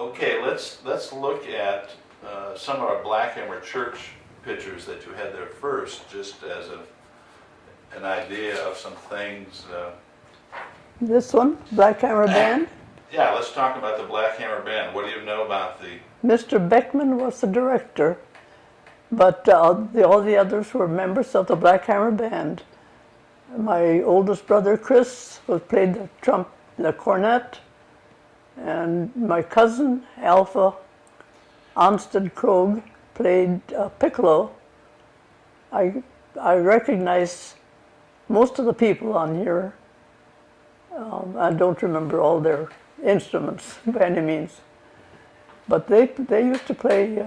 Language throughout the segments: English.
Okay, let's look at some of our Black Hammer Church pictures that you had there first, just as an idea of some things. This one, Black Hammer Band. Yeah, let's talk about the Black Hammer Band. What do you know about the... Mr. Beckman was the director, but all the others were members of the Black Hammer Band. My oldest brother, Chris, played the cornet, and my cousin, Alpha Onsted Krogh, played piccolo. I recognize most of the people on here. I don't remember all their instruments by any means, but they used to play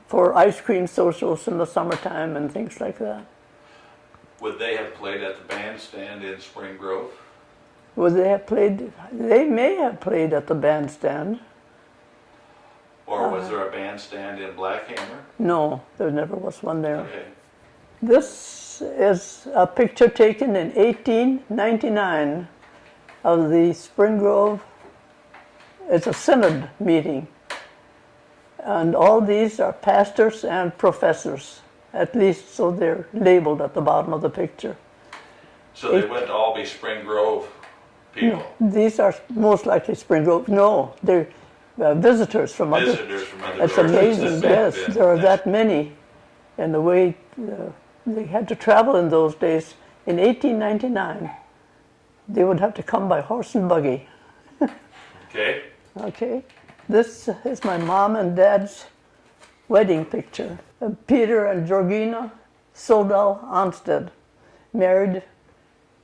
for ice cream socials in the summertime and things like that. Would they have played at the bandstand in Spring Grove? Would they have played? They may have played at the bandstand. Or was there a bandstand in Black Hammer? No, there never was one there. Okay. This is a picture taken in 1899 of the Spring Grove. It's a synod meeting. And all these are pastors and professors, at least so they're labeled at the bottom of the picture. So they wouldn't all be Spring Grove people? No, these are most likely Spring Grove. No, they're visitors from other... Visitors from other It's churches. amazing, yes. There are that many. And the way they had to travel in those days, in 1899, they would have to come by horse and buggy. Okay. Okay. This is my mom and dad's wedding picture. Peter and Georgina Soldal Onsted, married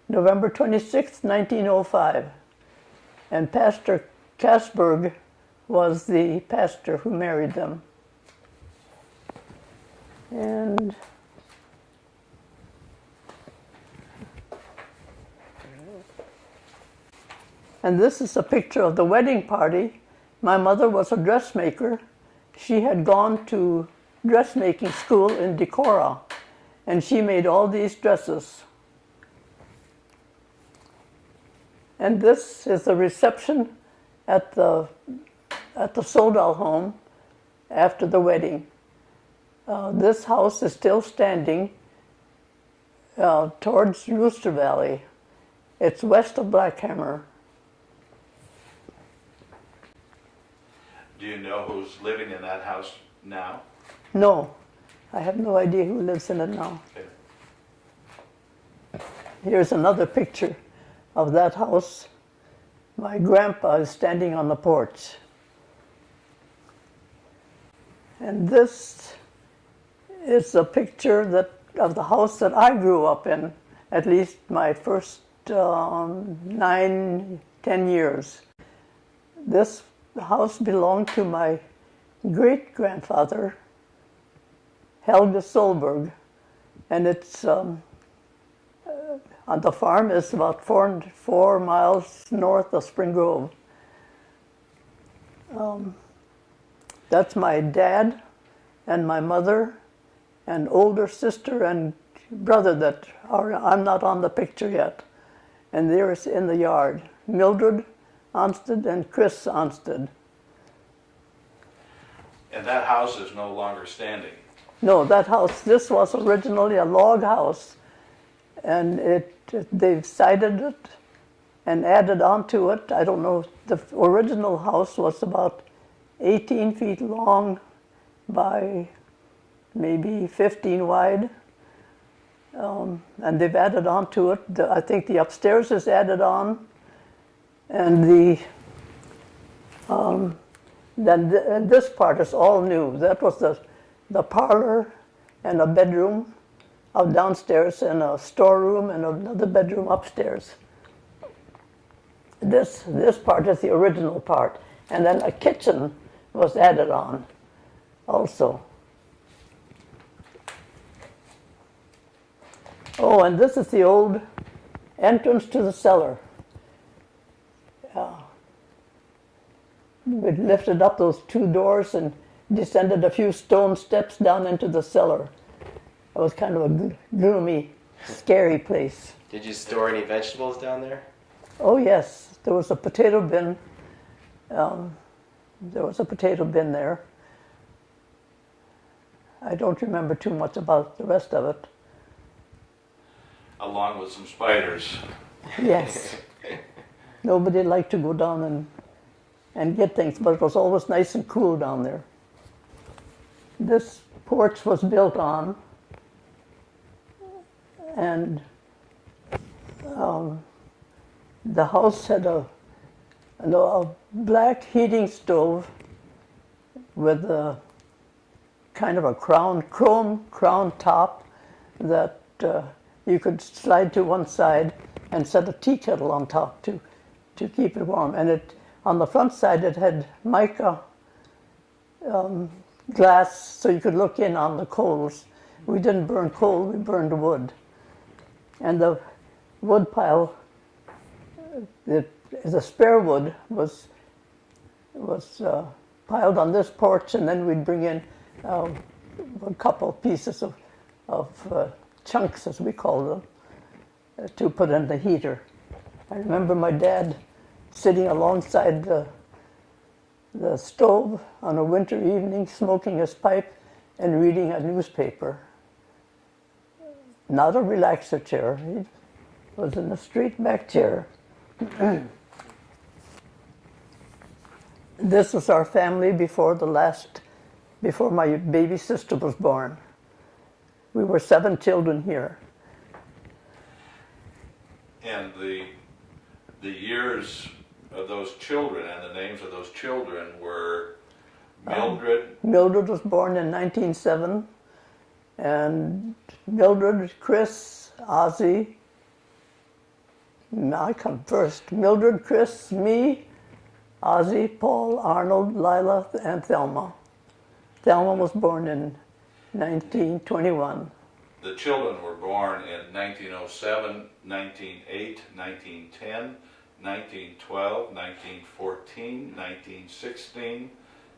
November 26, 1905. And Pastor Kasberg was the pastor who married them. And this is a picture of the wedding party. My mother was a dressmaker. She had gone to dressmaking school in Decorah, and she made all these dresses. And this is the reception at the Soldal home after the wedding. This house is still standing towards Rooster Valley. It's west of Black Hammer. Do you know who's living in that house now? No, I have no idea who lives in it now. Okay. Here's another picture of that house. My grandpa is standing on the porch. And this is a picture of the house that I grew up in, at least my first 9-10 years. This house belonged to my great-grandfather, Helga Solberg, and it's on the farm is about 4 miles north of Spring Grove. That's my dad and my mother and older sister and brother that I'm not on the picture yet. And they're in the yard. Mildred Onsted and Chris Onsted. And that house is no longer standing? No, that house, this was originally a log house. And they've sided it and added onto it. I don't know, the original house was about 18 feet long by maybe 15 wide. And they've added onto it. I think the upstairs is added on. And then this part is all new. That was the parlor and a bedroom out downstairs and a storeroom and another bedroom upstairs. This part is the original part. And then a kitchen was added on also. Oh, and this is the old entrance to the cellar. We lifted up those 2 doors and descended a few stone steps down into the cellar. It was kind of a gloomy, scary place. Did you store any vegetables down there? Oh yes, there was a potato bin There was a potato bin there. I don't remember too much about the rest of it. Along with some spiders. Yes. Nobody liked to go down and get things, but it was always nice and cool down there. This porch was built on, and the house had a black heating stove with a kind of a chrome crown top that you could slide to one side and set a tea kettle on top to keep it warm. And on the front side it had mica glass so you could look in on the coals. We didn't burn coal, we burned wood. And the wood pile, the spare wood was piled on this porch, and then we'd bring in a couple pieces of chunks, as we call them, to put in the heater. I remember my dad sitting alongside the stove on a winter evening, smoking his pipe and reading a newspaper. Not a relaxer chair. He was in a straight back chair. This was our family before my baby sister was born. We were 7 children here. And the years of those children and the names of those children were Mildred. Mildred was born in 1907, and Mildred, Chris, Ozzie. I come first. Mildred, Chris, me, Ozzie, Paul, Arnold, Lila, and Thelma. Thelma was born in 1921. The children were born in 1907, 1908, 1910, 1912, 1914, 1916,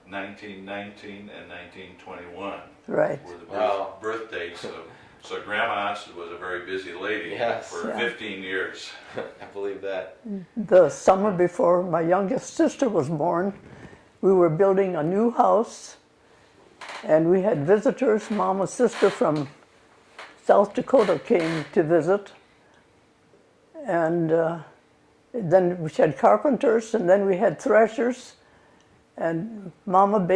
1919, and 1921. Right. Were the birth dates. So Grandma was a very busy lady. Yes. For 15 years. I believe that. The summer before my youngest sister was born, we were building a new house, and we had visitors. Mama's sister from South Dakota came to visit, and then we had carpenters, and then we had threshers, and Mama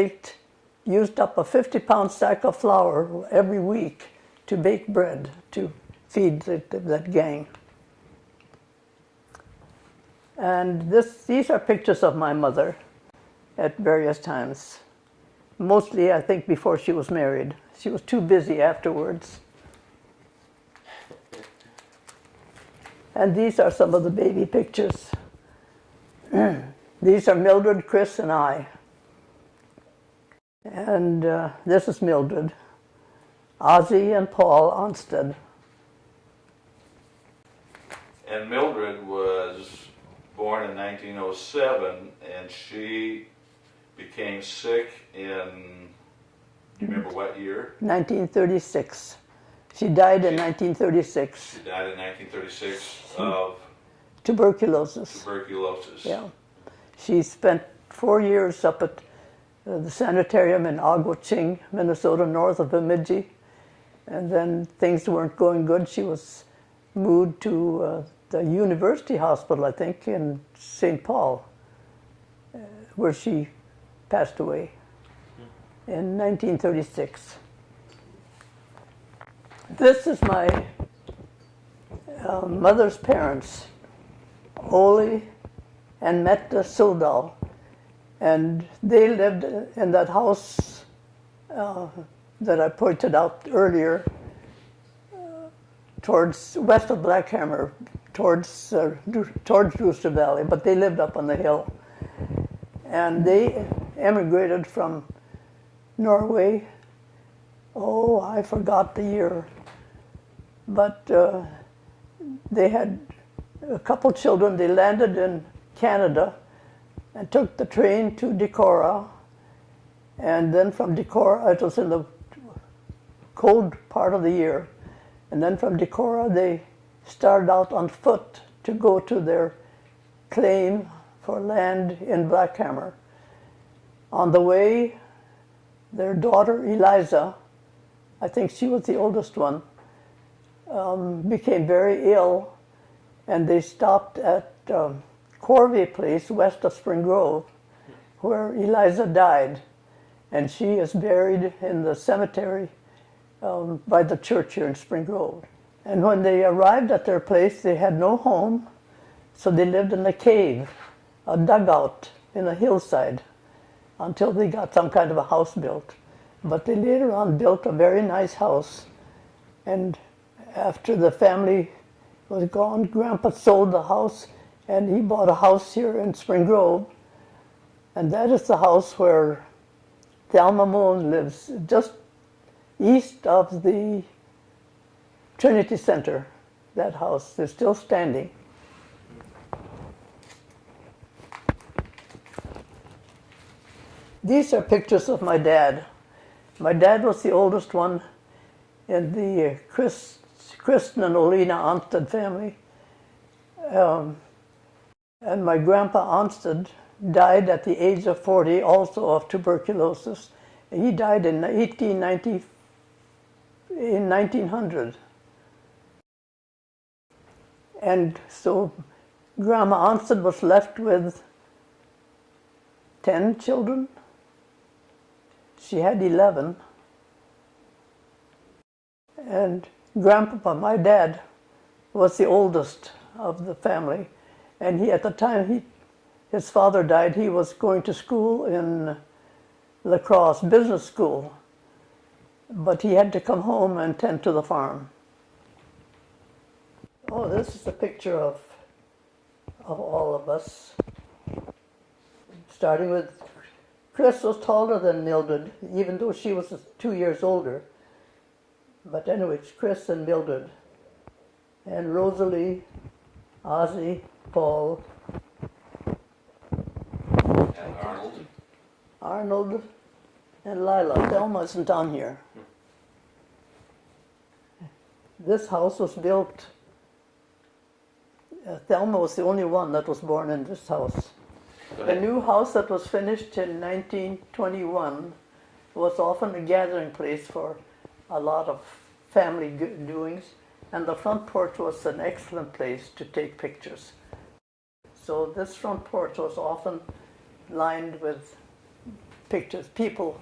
used up a 50-pound sack of flour every week to bake bread to feed that gang. And these are pictures of my mother at various times. Mostly, I think, before she was married. She was too busy afterwards. And these are some of the baby pictures. These are Mildred, Chris, and I. And this is Mildred. Ozzie and Paul Onstead. And Mildred was born in 1907, and she became sick in, do you remember what year? 1936. She died in 1936. She died in 1936 of tuberculosis. Yeah. She spent 4 years up at the sanitarium in Aguaching, Minnesota, north of Bemidji. And then things weren't going good. She was moved to the university hospital, I think, in St. Paul, where she passed away in 1936. This is my mother's parents, Ole and Mette Soldal. And they lived in that house that I pointed out earlier, towards west of Blackhammer, towards Brewster Valley, but they lived up on the hill. And they emigrated from Norway. Oh, I forgot the year. But they had a couple children. They landed in Canada and took the train to Decorah. And then from Decorah, it was in the cold part of the year. And then from Decorah, they started out on foot to go to their claim for land in Blackhammer. On the way, their daughter Eliza, I think she was the oldest one, became very ill, and they stopped at Corvey Place west of Spring Grove, where Eliza died, and she is buried in the cemetery by the church here in Spring Grove. And when they arrived at their place, they had no home, so they lived in a cave, a dugout in a hillside, until they got some kind of a house built. But they later on built a very nice house, and after the family was gone, Grandpa sold the house, and he bought a house here in Spring Grove, and that is the house where Thelma Moon lives, just east of the Trinity Center. That house is still standing. These are pictures of my dad. My dad was the oldest one in the Kristen and Olena Onsted family. And my grandpa Onsted died at the age of 40, also of tuberculosis. He died in 1900. And so Grandma Onsted was left with 10 children. She had 11. And Grandpa, my dad, was the oldest of the family. And at the time his father died, he was going to school in La Crosse, business school. But he had to come home and tend to the farm. Oh, this is a picture of all of us. Starting with, Chris was taller than Mildred, even though she was 2 years older. But anyway, it's Chris and Mildred. And Rosalie, Ozzie, Paul. And Arnold. Arnold and Lila. Thelma isn't down here. This house was built, Thelma was the only one that was born in this house. The new house that was finished in 1921 was often a gathering place for a lot of family doings, and the front porch was an excellent place to take pictures. So this front porch was often lined with pictures, people,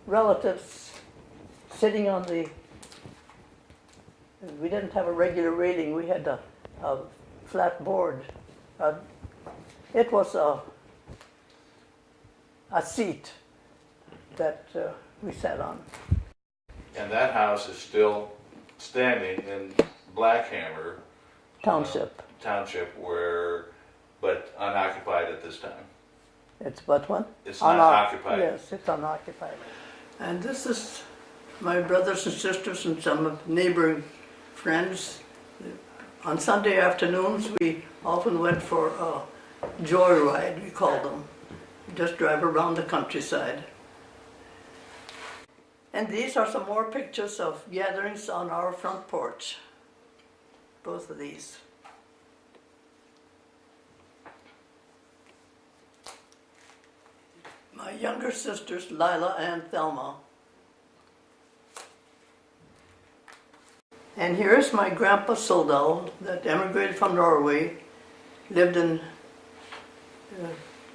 relatives sitting on the, we didn't have a regular railing, we had a flat board. It was a seat that we sat on. And that house is still standing in Blackhammer Township. But unoccupied at this time. It's what one? It's not occupied. Yes, it's unoccupied. And this is my brothers and sisters and some neighboring friends. On Sunday afternoons, we often went for a joyride, we called them. Just drive around the countryside. And these are some more pictures of gatherings on our front porch. Both of these. My younger sisters, Lila and Thelma. And here's my grandpa Soldal that emigrated from Norway, lived in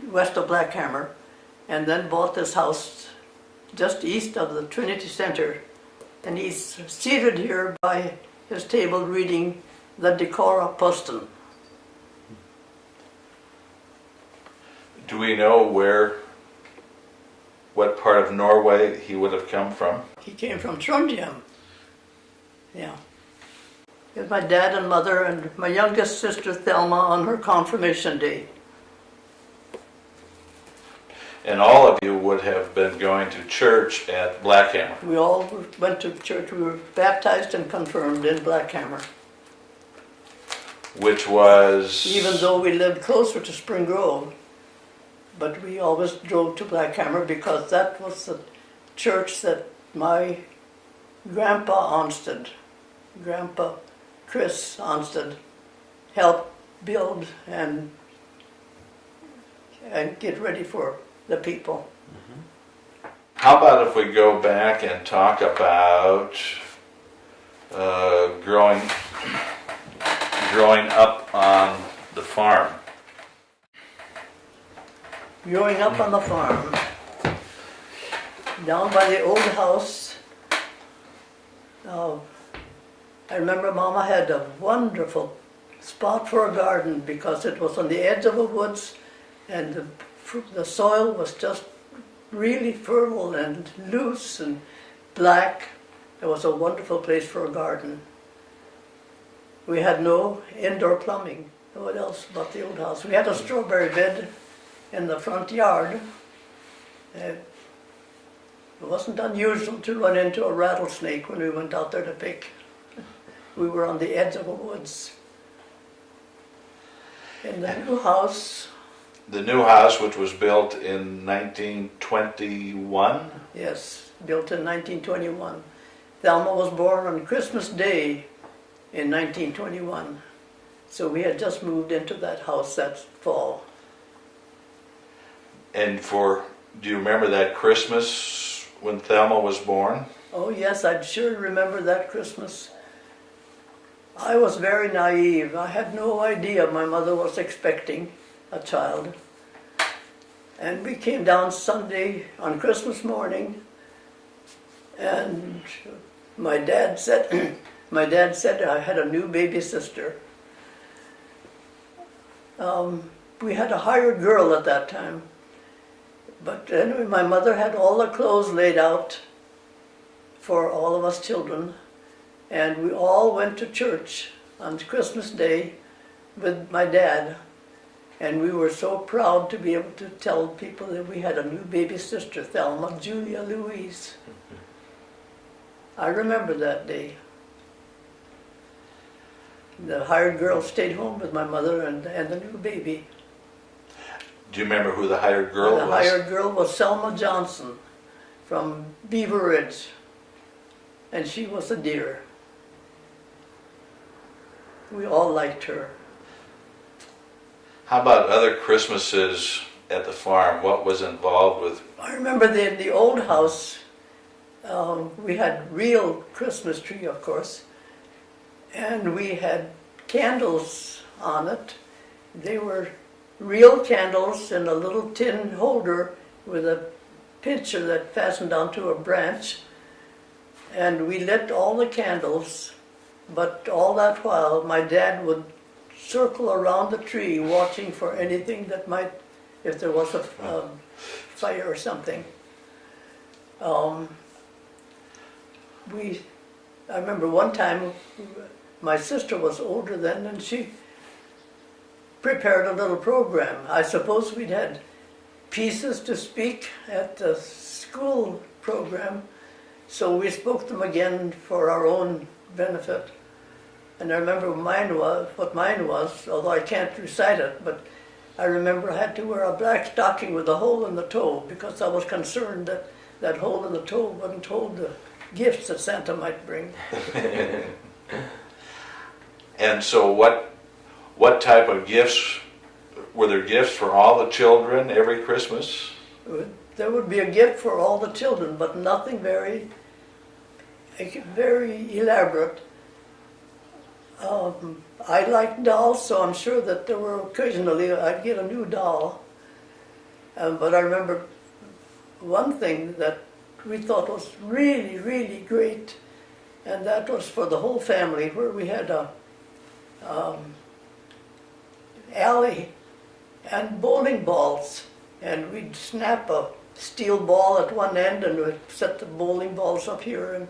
west of Blackhammer, and then bought this house just east of the Trinity Center. And he's seated here by his table reading the Decora Posten. Do we know what part of Norway he would have come from? He came from Trondheim. Yeah. It was my dad and mother and my youngest sister Thelma on her confirmation day. And all of you would have been going to church at Blackhammer. We all went to church. We were baptized and confirmed in Blackhammer. Which was... Even though we lived closer to Spring Grove, but we always drove to Blackhammer because that was the church that my Grandpa Onsted, Grandpa Chris Onsted, helped build and get ready for the people. How about if we go back and talk about growing up on the farm? Growing up on the farm, down by the old house, I remember Mama had a wonderful spot for a garden because it was on the edge of the woods and the soil was just really fertile and loose and black. It was a wonderful place for a garden. We had no indoor plumbing. What else but the old house? We had a strawberry bed in the front yard. It wasn't unusual to run into a rattlesnake when we went out there to pick. We were on the edge of the woods. In the new house. The new house, which was built in 1921? Yes, built in 1921. Thelma was born on Christmas Day in 1921. So we had just moved into that house that fall. And do you remember that Christmas when Thelma was born? Oh yes, I sure remember that Christmas. I was very naive. I had no idea my mother was expecting a child. And we came down Sunday on Christmas morning, and my dad said I had a new baby sister. We had a hired girl at that time. But anyway, my mother had all the clothes laid out for all of us children, and we all went to church on Christmas Day with my dad, and we were so proud to be able to tell people that we had a new baby sister, Thelma Julia Louise. I remember that day. The hired girl stayed home with my mother and the new baby. Do you remember who the hired girl was? The hired girl was Selma Johnson from Beaver Ridge, and she was a dear. We all liked her. How about other Christmases at the farm? What was involved with? I remember in the old house, we had real Christmas tree, of course, and we had candles on it. They were real candles in a little tin holder with a pincher that fastened onto a branch, and we lit all the candles, but all that while my dad would circle around the tree watching for anything that might, if there was a fire or something. I remember one time my sister was older then, and she prepared a little program. I suppose we'd had pieces to speak at the school program, so we spoke them again for our own benefit. And I remember what mine was, although I can't recite it, but I remember I had to wear a black stocking with a hole in the toe because I was concerned that that hole in the toe wouldn't hold the gifts that Santa might bring. And so what type of gifts, were there gifts for all the children every Christmas? There would be a gift for all the children, but nothing very elaborate. I liked dolls, so I'm sure that there were occasionally I'd get a new doll. But I remember one thing that we thought was really, really great, and that was for the whole family, where we had a alley and bowling balls, and we'd snap a steel ball at one end and we'd set the bowling balls up here and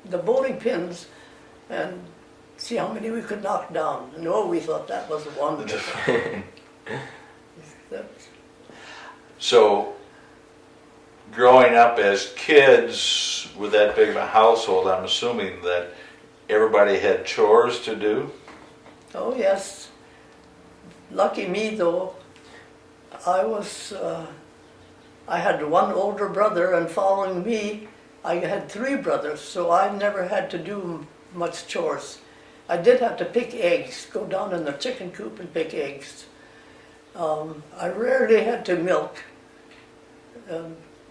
the bowling pins and see how many we could knock down. And we thought that was wonderful. So growing up as kids with that big of a household, I'm assuming that everybody had chores to do? Oh yes. Lucky me though, I had one older brother, and following me, I had 3 brothers, so I never had to do much chores. I did have to pick eggs, go down in the chicken coop and pick eggs. I rarely had to milk.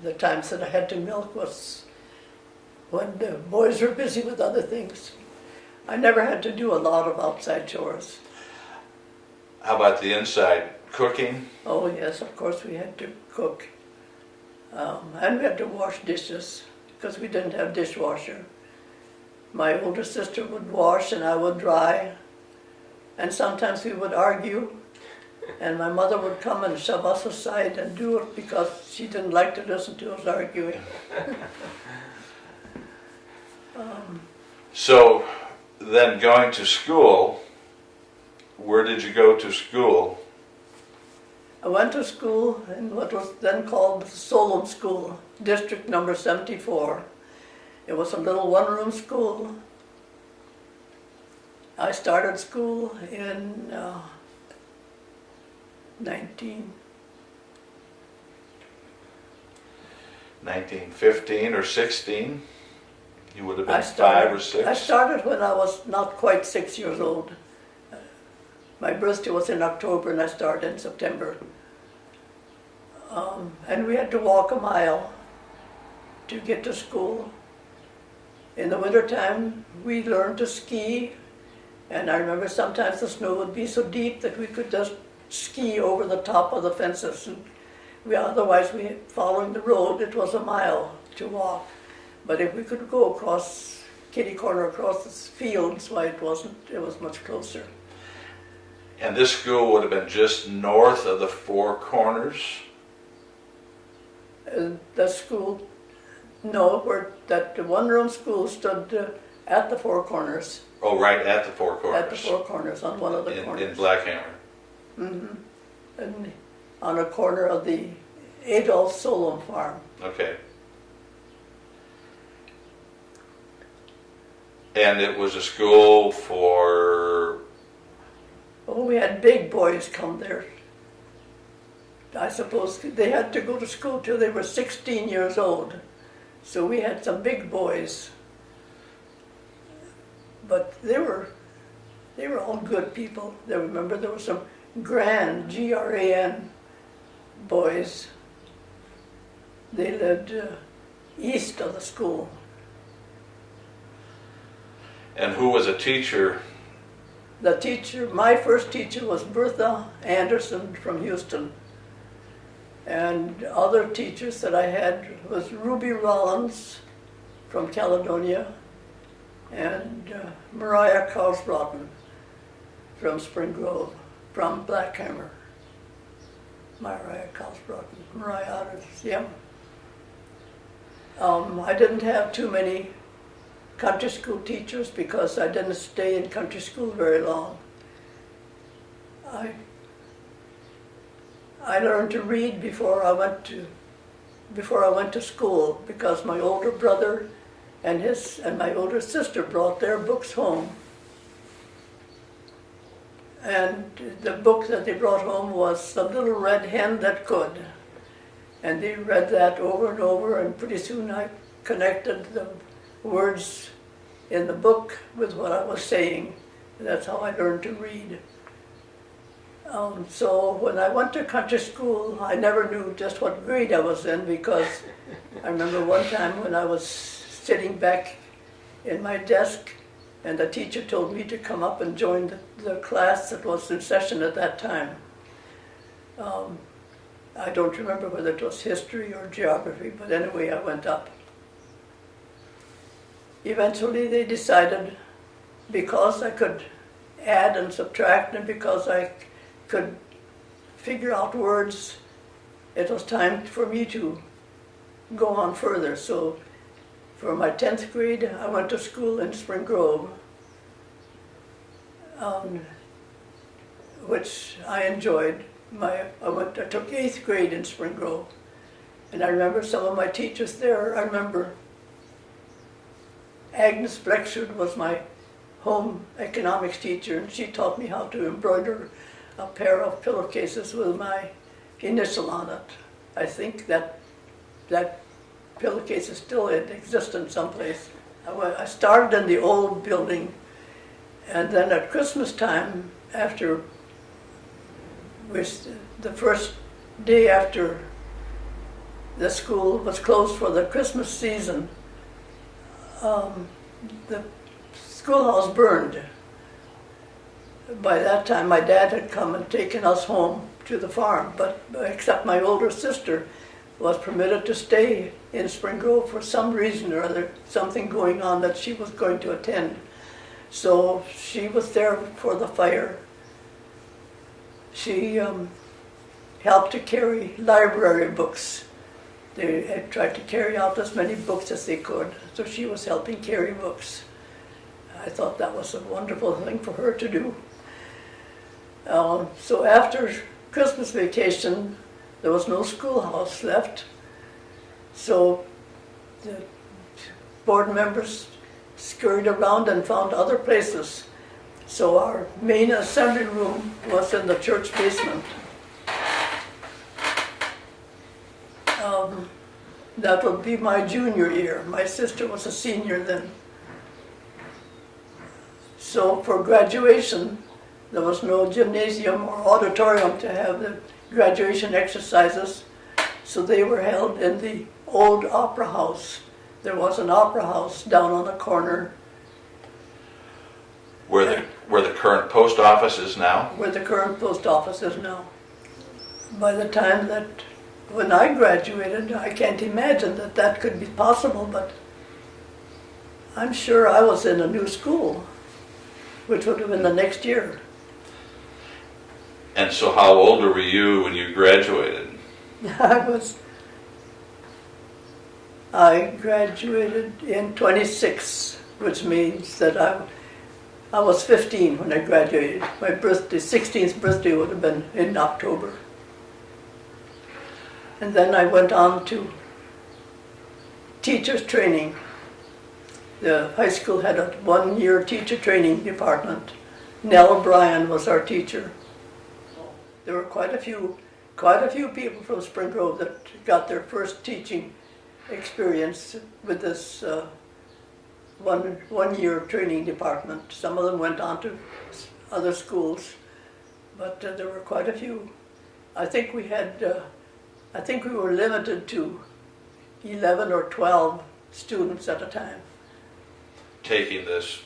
The times that I had to milk was when the boys were busy with other things. I never had to do a lot of outside chores. How about the inside cooking? Oh yes, of course we had to cook. And we had to wash dishes because we didn't have dishwasher. My older sister would wash and I would dry. And sometimes we would argue and my mother would come and shove us aside and do it because she didn't like to listen to us arguing. So then going to school, where did you go to school? I went to school in what was then called Solon School, District number 74. It was a little one-room school. I started school in 1915 or 16? You would have been 5 or 6? I started when I was not quite 6 years old. My birthday was in October and I started in September. And we had to walk a mile to get to school. In the wintertime, we learned to ski. And I remember sometimes the snow would be so deep that we could just ski over the top of the fences. And following the road, it was a mile to walk. But if we could go across kitty corner across the fields, why it was much closer. And this school would have been just north of the Four Corners? The school, no, the one-room school stood at the Four Corners. Oh, right at the Four Corners. At the Four Corners, on one of the corners. In Blackhammer. Mm-hmm. And on a corner of the Adolf Solon farm. Okay. And it was a school for... Oh, we had big boys come there. I suppose they had to go to school till they were 16 years old. So we had some big boys. But they were all good people. I remember there were some grand, G-R-A-N, boys. They lived east of the school. And who was a teacher? The teacher, my first teacher was Bertha Anderson from Houston. And other teachers that I had was Ruby Rollins from Caledonia and Mariah Carlsbrotten from Spring Grove, from Blackhammer. Mariah Carlsbrotten, Mariah, yeah. I didn't have too many country school teachers because I didn't stay in country school very long. I learned to read before I went to school because my older brother and my older sister brought their books home. And the book that they brought home was The Little Red Hen That Could. And they read that over and over, and pretty soon I connected the words in the book with what I was saying. And that's how I learned to read. So when I went to country school, I never knew just what grade I was in because I remember one time when I was sitting back in my desk and the teacher told me to come up and join the class that was in session at that time. I don't remember whether it was history or geography, but anyway, I went up. Eventually they decided, because I could add and subtract and because I could figure out words, it was time for me to go on further. So for my 10th grade, I went to school in Spring Grove, which I enjoyed. I took 8th grade in Spring Grove, and I remember some of my teachers there. I remember Agnes Blexford was my home economics teacher, and she taught me how to embroider a pair of pillowcases with my initial on it. I think that pillowcase is still in existence someplace. I started in the old building, and then at Christmas time, after the first day after the school was closed for the Christmas season. The schoolhouse burned. By that time, my dad had come and taken us home to the farm, but except my older sister was permitted to stay in Spring Grove for some reason or other, something going on that she was going to attend. So she was there for the fire. She helped to carry library books. They had tried to carry out as many books as they could, so she was helping carry books. I thought that was a wonderful thing for her to do. So after Christmas vacation, there was no schoolhouse left, so the board members scurried around and found other places. So our main assembly room was in the church basement. That would be my junior year. My sister was a senior then. So for graduation, there was no gymnasium or auditorium to have the graduation exercises, so they were held in the old opera house. There was an opera house down on the corner. Where the current post office is now? Where the current post office is now. By the time that, when I graduated, I can't imagine that that could be possible, but I'm sure I was in a new school, which would have been the next year. And so how old were you when you graduated? I graduated in 26, which means that I was 15 when I graduated. My birthday, 16th birthday would have been in October. And then I went on to teacher's training. The high school had a one-year teacher training department. Nell Bryan was our teacher. There were quite a few people from Spring Grove that got their first teaching experience with this one-year training department. Some of them went on to other schools, but there were quite a few. I think we were limited to 11 or 12 students at a time. Taking this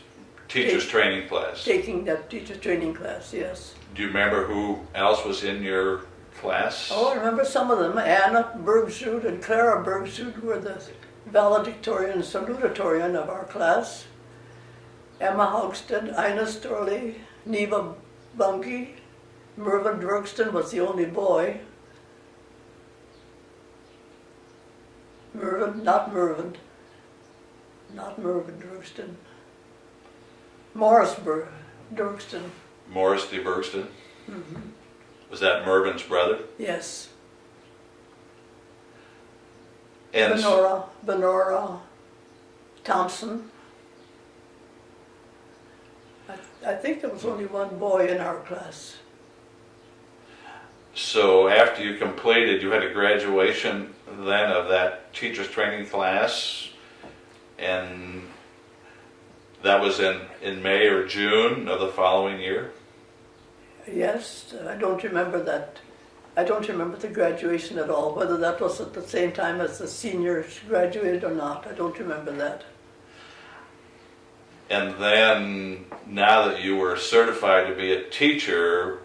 teacher's training class? Taking that teacher's training class, yes. Do you remember who else was in your class? Oh, I remember some of them. Anna Bergsrud and Clara Bergsrud were the valedictorian and salutatorian of our class. Emma Hogsted, Ina Storlie, Neva Bunky, Mervyn Drugston was the only boy. Not Mervyn Drugston. Morris Drugston. Morris D. Bergston? Mm-hmm. Was that Mervyn's brother? Yes. And Benora Thompson. I think there was only one boy in our class. So after you completed, you had a graduation then of that teacher's training class, and that was in May or June of the following year? Yes, I don't remember that. I don't remember the graduation at all, whether that was at the same time as the seniors graduated or not. I don't remember that. And then, now that you were certified to be a teacher,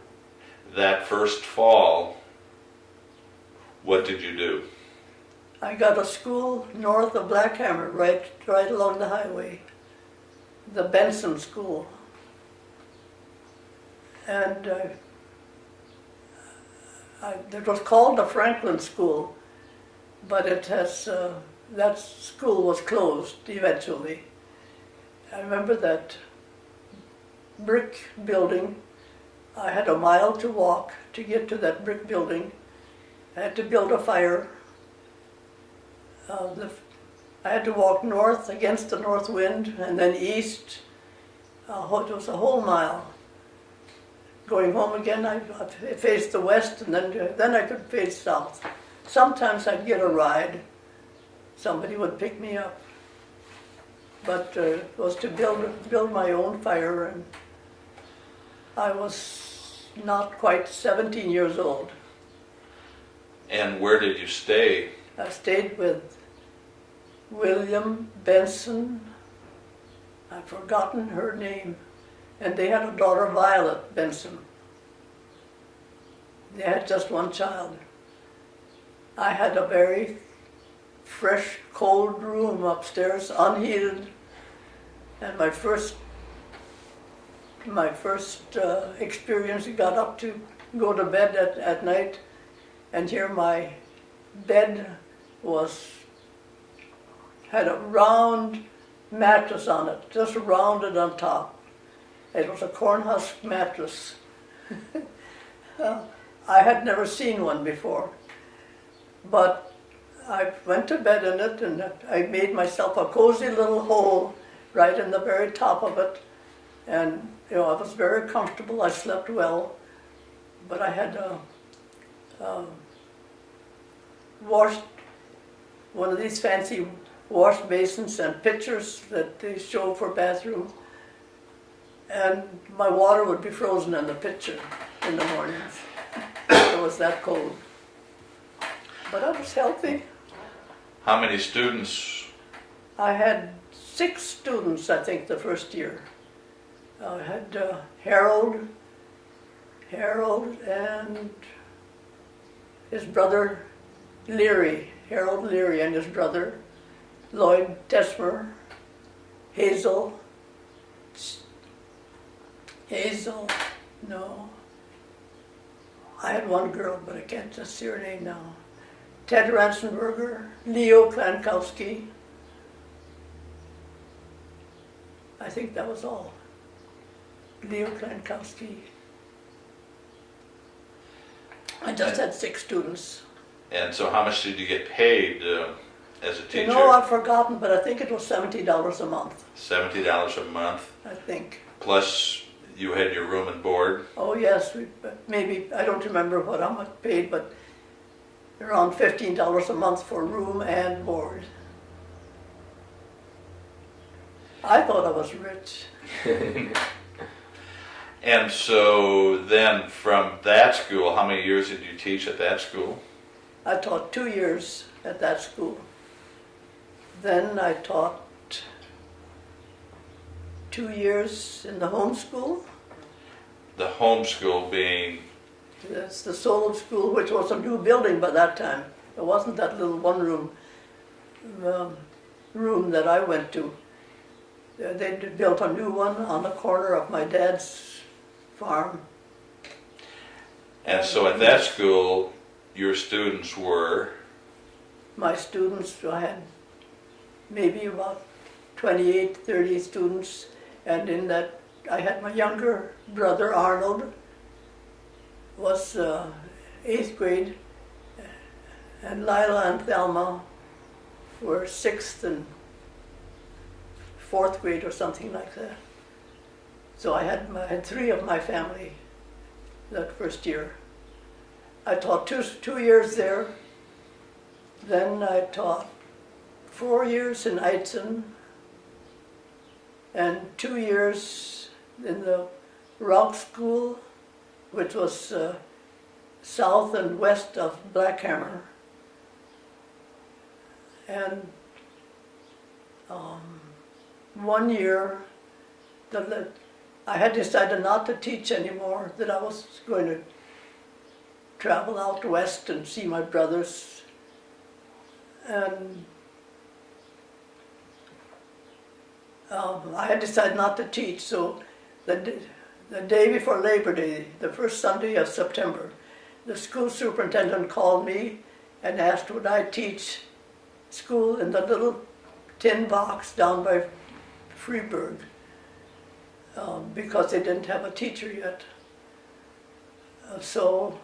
that first fall, what did you do? I got a school north of Blackhammer, right along the highway, the Benson School. And it was called the Franklin School, but that school was closed eventually. I remember that brick building. I had a mile to walk to get to that brick building. I had to build a fire. I had to walk north against the north wind and then east. It was a whole mile. Going home again, I faced the west, and then I could face south. Sometimes I'd get a ride. Somebody would pick me up. But it was to build my own fire, and I was not quite 17 years old. And where did you stay? I stayed with William Benson. I've forgotten her name. And they had a daughter, Violet Benson. They had just one child. I had a very fresh, cold room upstairs, unheated. And my first experience, I got up to go to bed at night, and here my bed had a round mattress on it, just rounded on top. It was a cornhusk mattress. I had never seen one before, but I went to bed in it, and I made myself a cozy little hole right in the very top of it, and I was very comfortable. I slept well, but I had washed one of these fancy wash basins and pitchers that they show for bathroom, and my water would be frozen in the pitcher in the mornings. It was that cold. But I was healthy. How many students? I had 6 students, I think, the first year. I had Harold and his brother Leary, Harold Leary and his brother, Lloyd Tesmer, Hazel, no. I had one girl, but I can't just see her name now. Ted Ransenberger, Leo Klankowski. I think that was all. Leo Klankowski. I just had 6 students. And so how much did you get paid as a teacher? You know, I've forgotten, but I think it was $70 a month. $70 a month? I think. Plus you had your room and board? Oh yes, maybe, I don't remember how much paid, but around $15 a month for room and board. I thought I was rich. And so then from that school, how many years did you teach at that school? I taught 2 years at that school. Then I taught 2 years in the home school. The home school being? That's the Soul School, which was a new building by that time. It wasn't that little one-room room that I went to. They built a new one on the corner of my dad's farm. And so at that school, your students were? My students, I had maybe about 28, 30 students, and in that I had my younger brother, Arnold, was 8th grade, and Lila and Thelma were 6th and 4th grade or something like that. So I had 3 of my family that first year. I taught two years there. Then I taught 4 years in Eitzen and 2 years in the Rock School, which was south and west of Blackhammer. And 1 year, I had decided not to teach anymore, that I was going to travel out west and see my brothers. And I had decided not to teach, so the day before Labor Day, the first Sunday of September, the school superintendent called me and asked would I teach school in the little tin box down by Freeburg, because they didn't have a teacher yet. So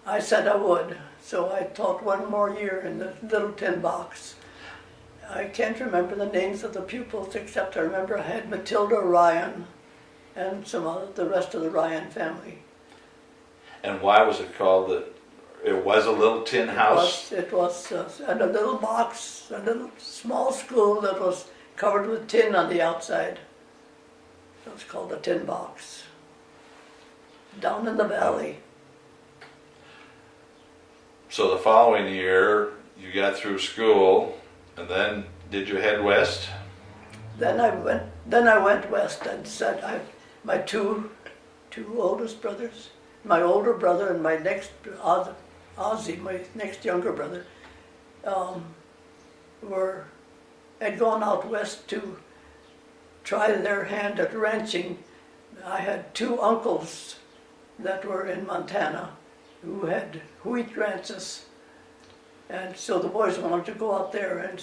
I said I would. So I taught 1 more year in the little tin box. I can't remember the names of the pupils, except I remember I had Matilda Ryan and the rest of the Ryan family. And why was it called it was a little tin house? It was and a little box, a little small school that was covered with tin on the outside. It was called a tin box. Down in the valley. So the following year, you got through school, and then did you head west? Then I went west and said my two oldest brothers, my older brother and my next Ozzy, my next younger brother, had gone out west to try their hand at ranching. I had two uncles that were in Montana who had wheat ranches, and so the boys wanted to go out there and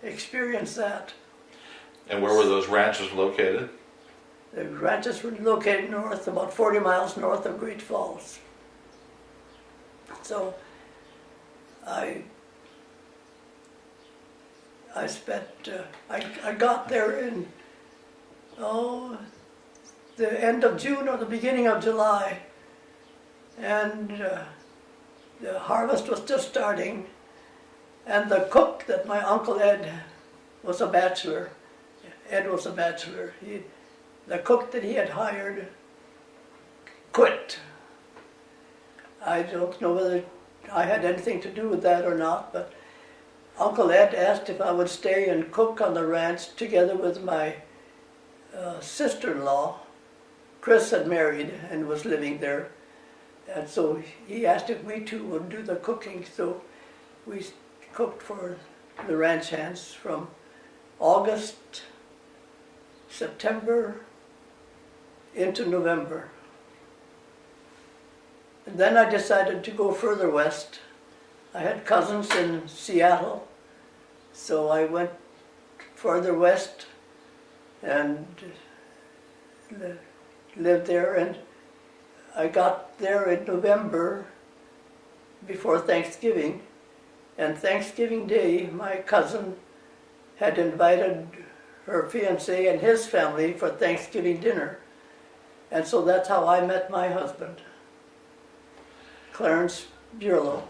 experience that. And where were those ranches located? The ranches were located north, about 40 miles north of Great Falls. So I got there in the end of June or the beginning of July, and the harvest was just starting, and the cook that my Uncle Ed was a bachelor. Ed was a bachelor. The cook that he had hired quit. I don't know whether I had anything to do with that or not, but Uncle Ed asked if I would stay and cook on the ranch together with my sister-in-law. Chris had married and was living there, and so he asked if we two would do the cooking. So we cooked for the ranch hands from August, September into November. And then I decided to go further west. I had cousins in Seattle, so I went further west and lived there, and I got there in November before Thanksgiving, and Thanksgiving Day my cousin had invited her fiancé and his family for Thanksgiving dinner, and so that's how I met my husband, Clarence Bjorlo.